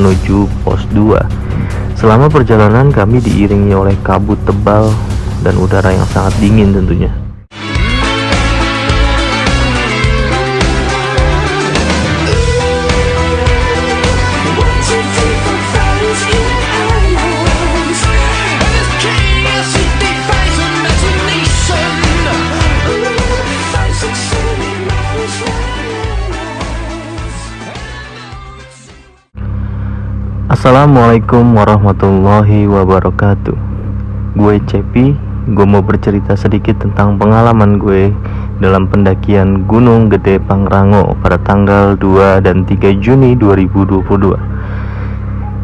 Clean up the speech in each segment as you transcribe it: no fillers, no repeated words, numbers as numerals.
menuju pos 2. Selama perjalanan kami diiringi oleh kabut tebal dan udara yang sangat dingin tentunya. Assalamualaikum warahmatullahi wabarakatuh. Gue Cepi. Gue mau bercerita sedikit tentang pengalaman gue dalam pendakian Gunung Gede Pangrango pada tanggal 2 dan 3 Juni 2022.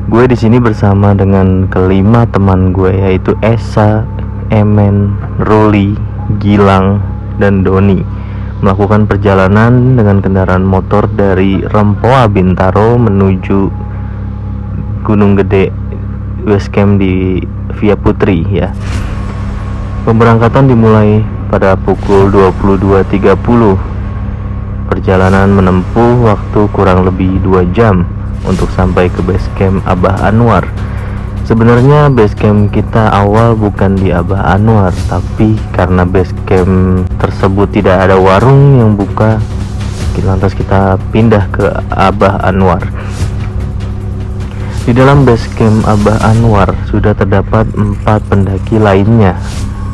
Gue di sini bersama dengan kelima teman gue, yaitu Esa, Emen, Ruli, Gilang, dan Doni, melakukan perjalanan dengan kendaraan motor dari Rempoa Bintaro menuju Gunung Gede base camp di Via Putri ya. Pemberangkatan dimulai pada pukul 22.30. Perjalanan menempuh waktu kurang lebih 2 jam untuk sampai ke base camp Abah Anwar. Sebenarnya base camp kita awal bukan di Abah Anwar, tapi karena base camp tersebut tidak ada warung yang buka, lantas kita pindah ke Abah Anwar. Di dalam base camp Abah Anwar sudah terdapat 4 pendaki lainnya,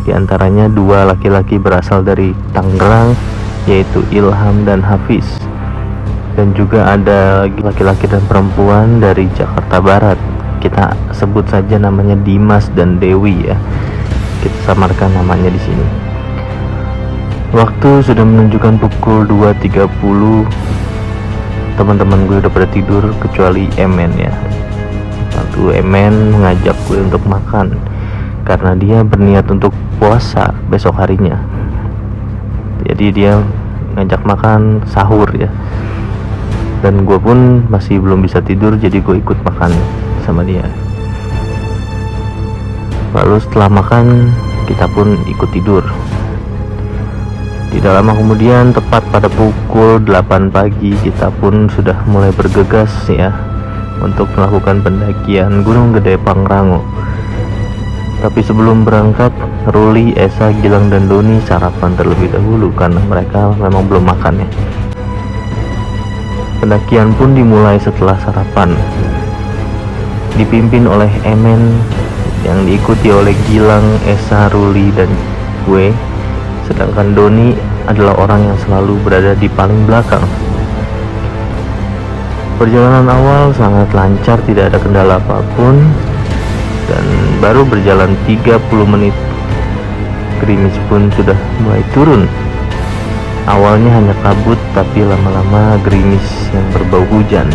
di antaranya 2 laki-laki berasal dari Tangerang, yaitu Ilham dan Hafiz, dan juga ada laki-laki dan perempuan dari Jakarta Barat. Kita sebut saja namanya Dimas dan Dewi ya. Kita samarkan namanya di sini. Waktu sudah menunjukkan pukul 2.30. Teman-teman gue udah pada tidur kecuali Emen ya. Lalu Emen mengajak gue untuk makan karena dia berniat untuk puasa besok harinya. Jadi dia ngajak makan sahur ya. Dan gue pun masih belum bisa tidur, jadi gue ikut makan sama dia. Lalu setelah makan kita pun ikut tidur. Tidak lama kemudian, tepat pada pukul 8 pagi, kita pun sudah mulai bergegas ya untuk melakukan pendakian Gunung Gede Pangrango. Tapi sebelum berangkat, Ruli, Esa, Gilang, dan Doni sarapan terlebih dahulu karena mereka memang belum makan ya. Pendakian pun dimulai setelah sarapan, dipimpin oleh Emen yang diikuti oleh Gilang, Esa, Ruli, dan gue. Sedangkan Doni adalah orang yang selalu berada di paling belakang. Perjalanan awal sangat lancar, tidak ada kendala apapun, dan baru berjalan 30 menit gerimis pun sudah mulai turun. Awalnya hanya kabut, tapi lama-lama gerimis yang berbau hujan.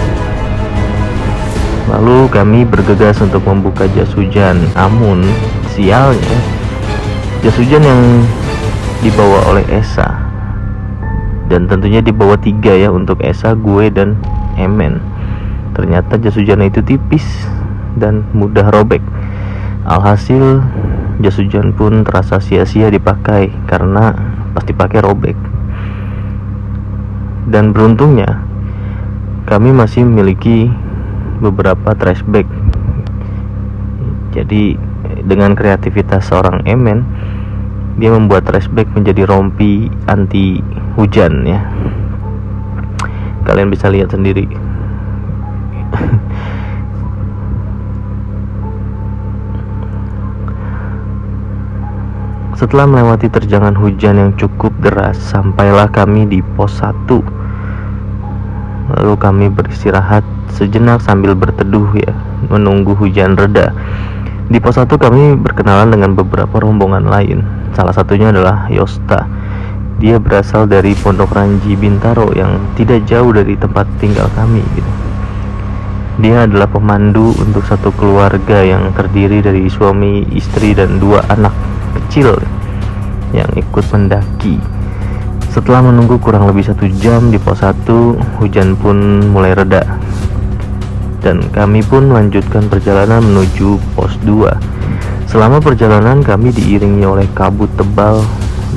Lalu kami bergegas untuk membuka jas hujan. Namun sialnya, jas hujan yang dibawa oleh Esa, dan tentunya dibawa 3 ya untuk Esa, gue, dan Emen, ternyata jas hujan itu tipis dan mudah robek. Alhasil jas hujan pun terasa sia-sia dipakai karena pas dipakai robek. Dan beruntungnya kami masih memiliki beberapa trash bag. Jadi dengan kreativitas seorang Emen, dia membuat trash bag menjadi rompi anti hujan ya. Kalian bisa lihat sendiri. Setelah melewati terjangan hujan yang cukup deras, sampailah kami di pos 1. Lalu kami beristirahat sejenak sambil berteduh ya, menunggu hujan reda. Di pos 1 kami berkenalan dengan beberapa rombongan lain. Salah satunya adalah Yosta. Dia berasal dari Pondok Ranji Bintaro yang tidak jauh dari tempat tinggal kami gitu. Dia adalah pemandu untuk satu keluarga yang terdiri dari suami, istri, dan 2 anak kecil yang ikut mendaki. Setelah menunggu kurang lebih 1 jam di pos 1, hujan pun mulai reda dan kami pun melanjutkan perjalanan menuju pos 2. Selama perjalanan kami diiringi oleh kabut tebal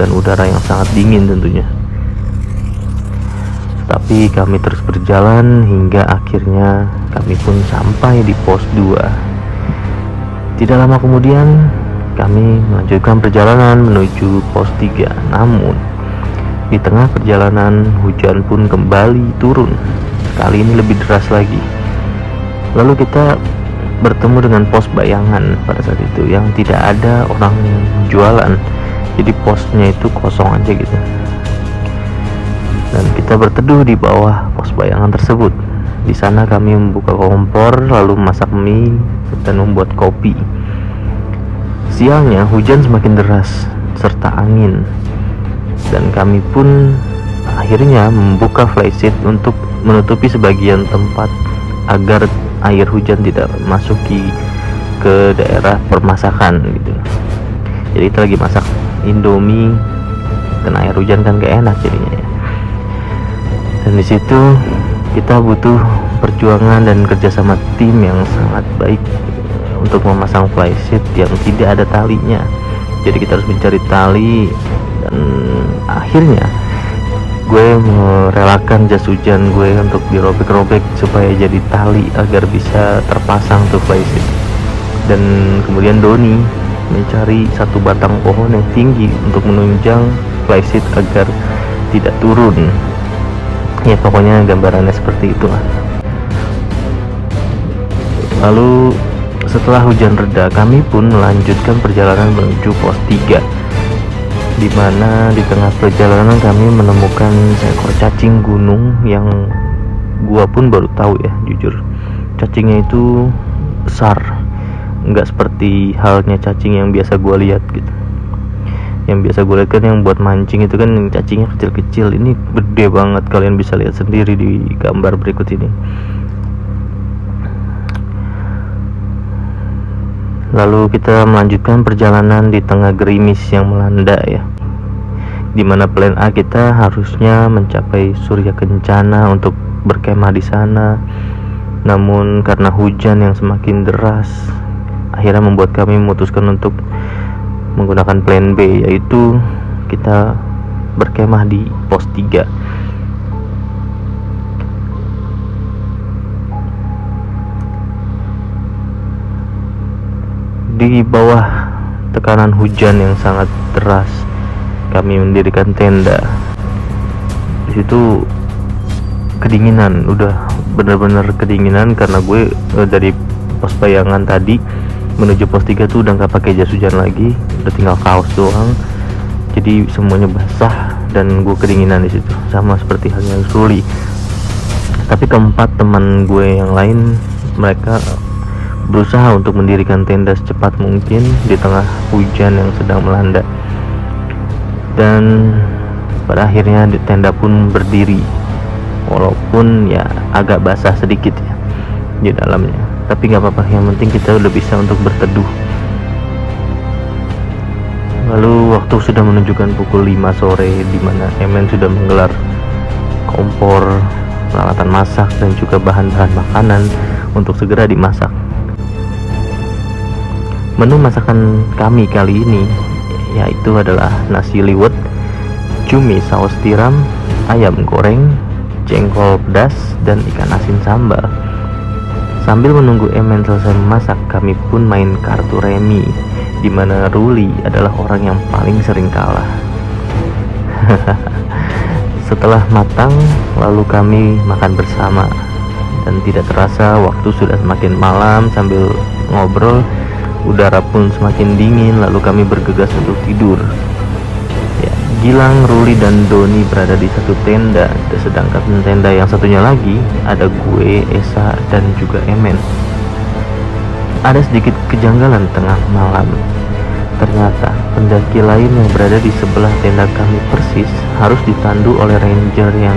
dan udara yang sangat dingin tentunya. Tapi kami terus berjalan hingga akhirnya kami pun sampai di pos 2. Tidak lama kemudian kami melanjutkan perjalanan menuju pos 3. Namun di tengah perjalanan hujan pun kembali turun. Kali ini lebih deras lagi. Lalu kita bertemu dengan pos bayangan pada saat itu yang tidak ada orang jualan. Jadi posnya itu kosong aja gitu. Dan kita berteduh di bawah pos bayangan tersebut. Di sana kami membuka kompor, lalu masak mie dan membuat kopi. Siangnya hujan semakin deras serta angin, dan kami pun akhirnya membuka flysheet untuk menutupi sebagian tempat agar air hujan tidak masuki ke daerah permasakan gitu. Jadi kita lagi masak Indomie, kena air hujan kan gak enak jadinya ya. Dan di situ kita butuh perjuangan dan kerjasama tim yang sangat baik untuk memasang flysheet yang tidak ada talinya. Jadi kita harus mencari tali, dan akhirnya gue merelakan jas hujan gue untuk dirobek-robek supaya jadi tali agar bisa terpasang tuh flysheet. Dan kemudian Doni mencari satu batang pohon yang tinggi untuk menunjang flysheet agar tidak turun. Ya pokoknya gambarannya seperti itulah. Lalu setelah hujan reda, kami pun melanjutkan perjalanan menuju pos 3, di mana di tengah perjalanan kami menemukan seekor cacing gunung yang gua pun baru tahu ya, jujur cacingnya itu besar, nggak seperti halnya cacing yang biasa gua lihat gitu. Yang biasa gue lihat kan yang buat mancing itu kan cacingnya kecil-kecil, ini gede banget, kalian bisa lihat sendiri di gambar berikut ini. Lalu kita melanjutkan perjalanan di tengah gerimis yang melanda ya, dimana plan A kita harusnya mencapai Surya Kencana untuk berkemah di sana. Namun karena hujan yang semakin deras, akhirnya membuat kami memutuskan untuk menggunakan plan B, yaitu kita berkemah di pos 3. Di bawah tekanan hujan yang sangat deras, kami mendirikan tenda. Di situ kedinginan, udah bener-bener kedinginan karena gue dari pos bayangan tadi menuju pos 3 tuh udah nggak pakai jas hujan lagi, udah tinggal kaos doang. Jadi semuanya basah dan gue kedinginan di situ, sama seperti halnya Ruli. Tapi keempat teman gue yang lain, mereka berusaha untuk mendirikan tenda secepat mungkin di tengah hujan yang sedang melanda. Dan pada akhirnya tenda pun berdiri, walaupun ya agak basah sedikit ya di dalamnya. Tapi nggak apa-apa, yang penting kita udah bisa untuk berteduh. Lalu waktu sudah menunjukkan pukul 5 sore, di mana Emen sudah menggelar kompor, peralatan masak, dan juga bahan-bahan makanan untuk segera dimasak. Menu masakan kami kali ini yaitu adalah nasi liwet, cumi saus tiram, ayam goreng, jengkol pedas, dan ikan asin sambal. Sambil menunggu Emen selesai memasak, kami pun main kartu remi, di mana Ruli adalah orang yang paling sering kalah. Setelah matang, lalu kami makan bersama, dan tidak terasa waktu sudah semakin malam. Sambil ngobrol, udara pun semakin dingin, lalu kami bergegas untuk tidur. Ya, Gilang, Ruli, dan Doni berada di satu tenda, sedangkan tenda yang satunya lagi ada gue, Esa, dan juga Emen. Ada sedikit kejanggalan tengah malam. Ternyata pendaki lain yang berada di sebelah tenda kami persis harus ditandu oleh ranger yang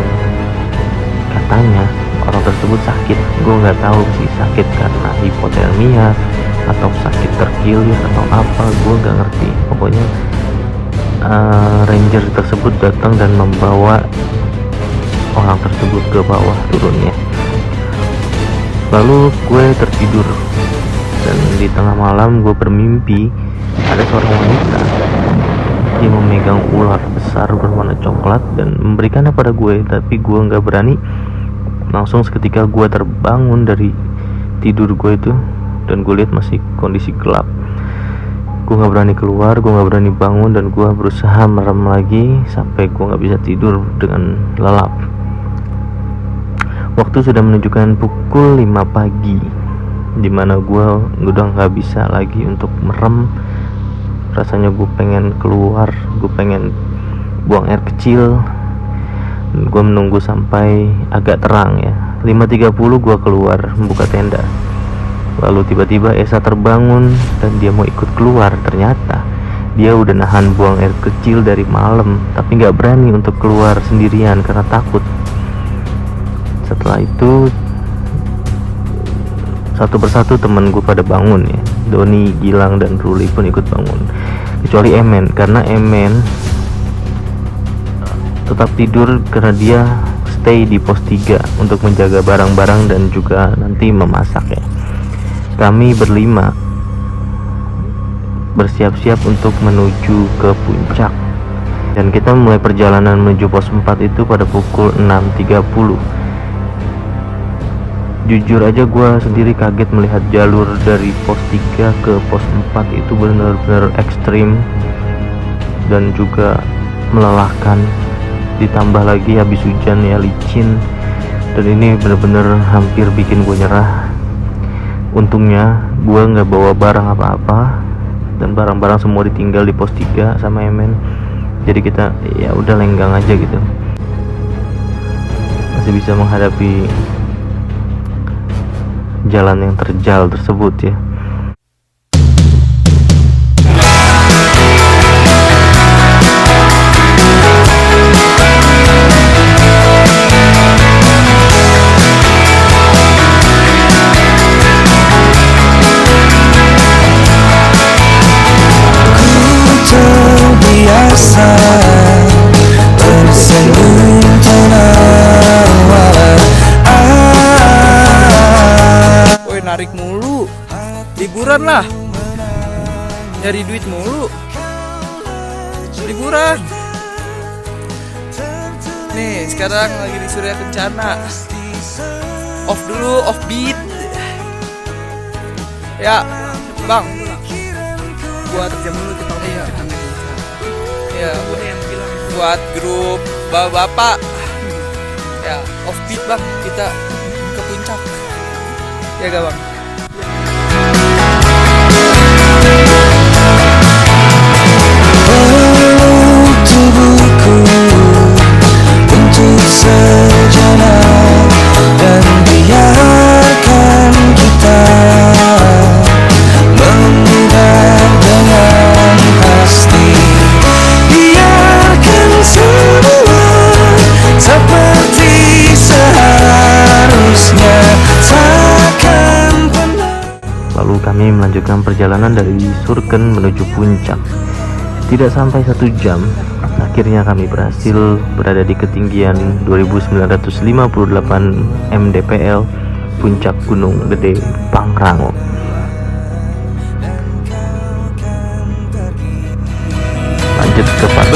katanya orang tersebut sakit. Gue nggak tahu sih sakit karena hipotermia atau sakit terkilir atau apa, gue nggak ngerti. Pokoknya ranger tersebut datang dan membawa orang tersebut ke bawah turunnya. Lalu gue tertidur, dan di tengah malam gue bermimpi ada seorang wanita dia memegang ular besar berwarna coklat dan memberikannya pada gue, tapi gue nggak berani. Langsung seketika gue terbangun dari tidur gue itu, dan gue lihat masih kondisi gelap. Gue nggak berani keluar, gue nggak berani bangun, dan gue berusaha merem lagi sampai gue nggak bisa tidur dengan lelap. Waktu sudah menunjukkan pukul 5 pagi, dimana gue udah nggak bisa lagi untuk merem. Rasanya gue pengen keluar, gue pengen buang air kecil. Gue menunggu sampai agak terang ya, 5.30 gue keluar membuka tenda. Lalu tiba-tiba Esa terbangun dan dia mau ikut keluar. Ternyata dia udah nahan buang air kecil dari malam, tapi gak berani untuk keluar sendirian karena takut. Setelah itu satu persatu temen gue pada bangun ya. Doni, Gilang, dan Ruli pun ikut bangun, kecuali Emen, karena Emen tetap tidur karena dia stay di pos 3 untuk menjaga barang-barang dan juga nanti memasak ya. Kami berlima bersiap-siap untuk menuju ke puncak, dan kita mulai perjalanan menuju pos 4 itu pada pukul 6.30. Jujur aja gue sendiri kaget melihat jalur dari pos 3 ke pos 4 itu benar-benar ekstrim dan juga melelahkan. Ditambah lagi habis hujan ya, licin, dan ini benar-benar hampir bikin gue nyerah. Untungnya gue nggak bawa barang apa-apa, dan barang-barang semua ditinggal di pos 3 sama Emen. Jadi kita ya udah lenggang aja gitu, masih bisa menghadapi jalan yang terjal tersebut ya. Narik mulu, liburan lah, nyari duit mulu, liburan. Nih sekarang lagi di Surya Kencana, off dulu, off beat. Ya bang, buat jam dulu kita ya, buat grup bapak-bapak. Ya off beat bang, kita ke puncak. Ya gak bang? Peluk tubuhku untuk sejenak, dan biarkan kita mengingat dengan pasti. Biarkan semua seperti seharusnya. Lalu kami melanjutkan perjalanan dari Surken menuju puncak. Tidak sampai 1 jam, akhirnya kami berhasil berada di ketinggian 2958 mdpl puncak Gunung Gede Pangrango. Lanjut ke Pak.